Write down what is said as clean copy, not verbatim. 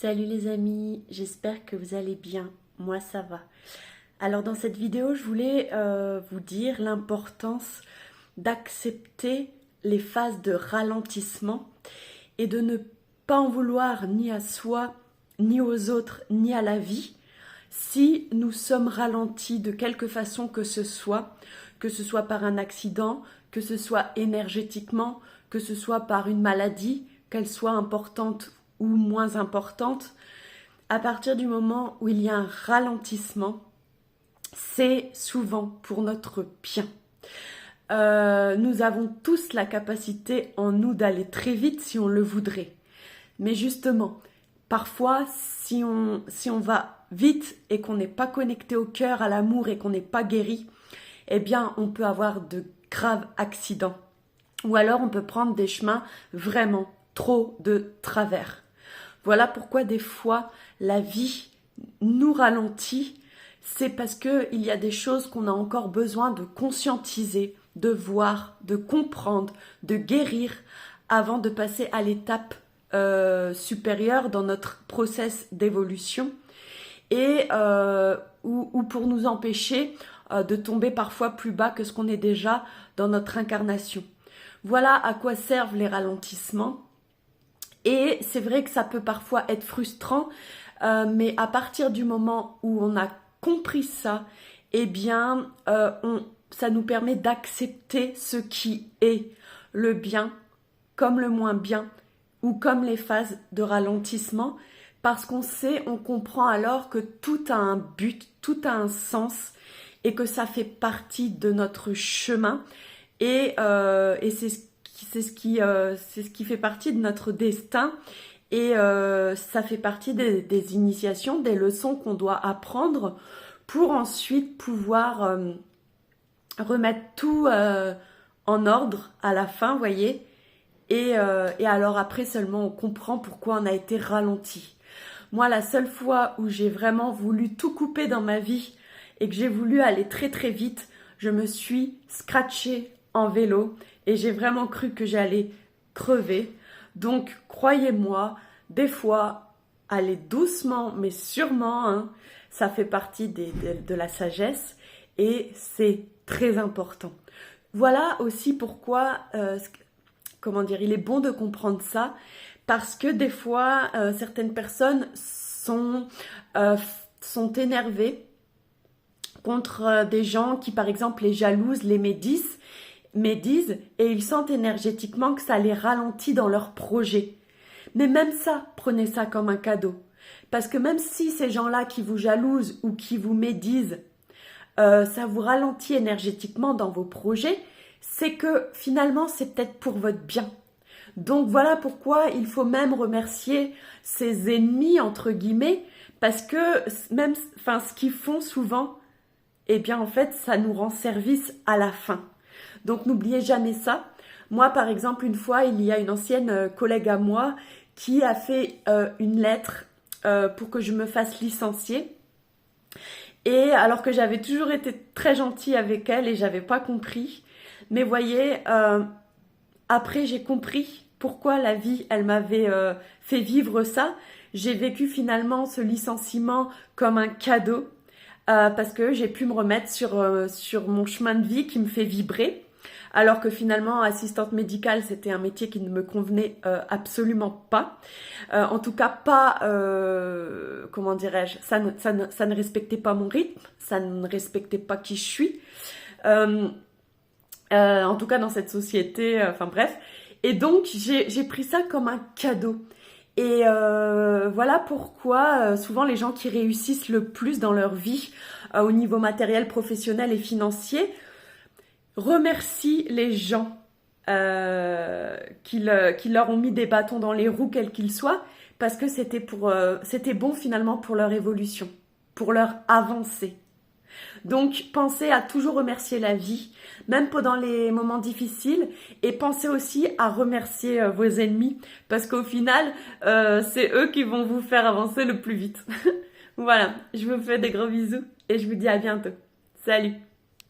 Salut les amis, j'espère que vous allez bien, moi ça va. Alors dans cette vidéo, je voulais vous dire l'importance d'accepter les phases de ralentissement et de ne pas en vouloir ni à soi, ni aux autres, ni à la vie, si nous sommes ralentis de quelque façon que ce soit par un accident, que ce soit énergétiquement, que ce soit par une maladie, qu'elle soit importante ou moins importante. À partir du moment où il y a un ralentissement, c'est souvent pour notre bien. Nous avons tous la capacité en nous d'aller très vite si on le voudrait. Mais justement, parfois, si on va vite et qu'on n'est pas connecté au cœur, à l'amour et qu'on n'est pas guéri, eh bien, on peut avoir de graves accidents. Ou alors, on peut prendre des chemins vraiment trop de travers. Voilà pourquoi des fois, la vie nous ralentit. C'est parce qu'il y a des choses qu'on a encore besoin de conscientiser, de voir, de comprendre, de guérir avant de passer à l'étape supérieure dans notre process d'évolution et ou pour nous empêcher de tomber parfois plus bas que ce qu'on est déjà dans notre incarnation. Voilà à quoi servent les ralentissements. Et c'est vrai que ça peut parfois être frustrant, mais à partir du moment où on a compris ça, eh bien, ça nous permet d'accepter ce qui est le bien comme le moins bien ou comme les phases de ralentissement, parce qu'on sait, on comprend alors que tout a un but, tout a un sens et que ça fait partie de notre chemin et c'est ce qui fait partie de notre destin et ça fait partie des initiations, des leçons qu'on doit apprendre pour ensuite pouvoir remettre tout en ordre à la fin, voyez. Et alors après seulement on comprend pourquoi on a été ralenti. Moi, la seule fois où j'ai vraiment voulu tout couper dans ma vie et que j'ai voulu aller très très vite, je me suis scratchée en vélo et j'ai vraiment cru que j'allais crever. Donc, croyez-moi, des fois, aller doucement mais sûrement, hein, ça fait partie de la sagesse et c'est très important. Voilà aussi pourquoi, il est bon de comprendre ça, parce que des fois, certaines personnes sont énervées contre des gens qui, par exemple, les jalousent, les médisent, et ils sentent énergétiquement que ça les ralentit dans leur projet. Mais même ça, prenez ça comme un cadeau. Parce que même si ces gens-là qui vous jalousent ou qui vous médisent, ça vous ralentit énergétiquement dans vos projets, c'est que finalement, c'est peut-être pour votre bien. Donc voilà pourquoi il faut même remercier ses ennemis, entre guillemets, parce que même, ce qu'ils font souvent, eh bien en fait, ça nous rend service à la fin. Donc n'oubliez jamais ça. Moi, par exemple, une fois, il y a une ancienne collègue à moi qui a fait une lettre pour que je me fasse licencier. Et alors que j'avais toujours été très gentille avec elle et j'avais pas compris. Mais voyez, après j'ai compris pourquoi la vie, elle m'avait fait vivre ça. J'ai vécu finalement ce licenciement comme un cadeau parce que j'ai pu me remettre sur mon chemin de vie qui me fait vibrer. Alors que finalement, assistante médicale, c'était un métier qui ne me convenait absolument pas. En tout cas, pas, comment dirais-je, ça ne respectait pas mon rythme, ça ne respectait pas qui je suis. En tout cas, dans cette société, enfin bref. Et donc, j'ai pris ça comme un cadeau. Et voilà pourquoi souvent les gens qui réussissent le plus dans leur vie au niveau matériel, professionnel et financier remercient les gens qui leur ont mis des bâtons dans les roues, quels qu'ils soient, parce que c'était bon finalement pour leur évolution, pour leur avancée. Donc, pensez à toujours remercier la vie, même pendant les moments difficiles, et pensez aussi à remercier vos ennemis, parce qu'au final, c'est eux qui vont vous faire avancer le plus vite. Voilà, je vous fais des gros bisous et je vous dis à bientôt. Salut!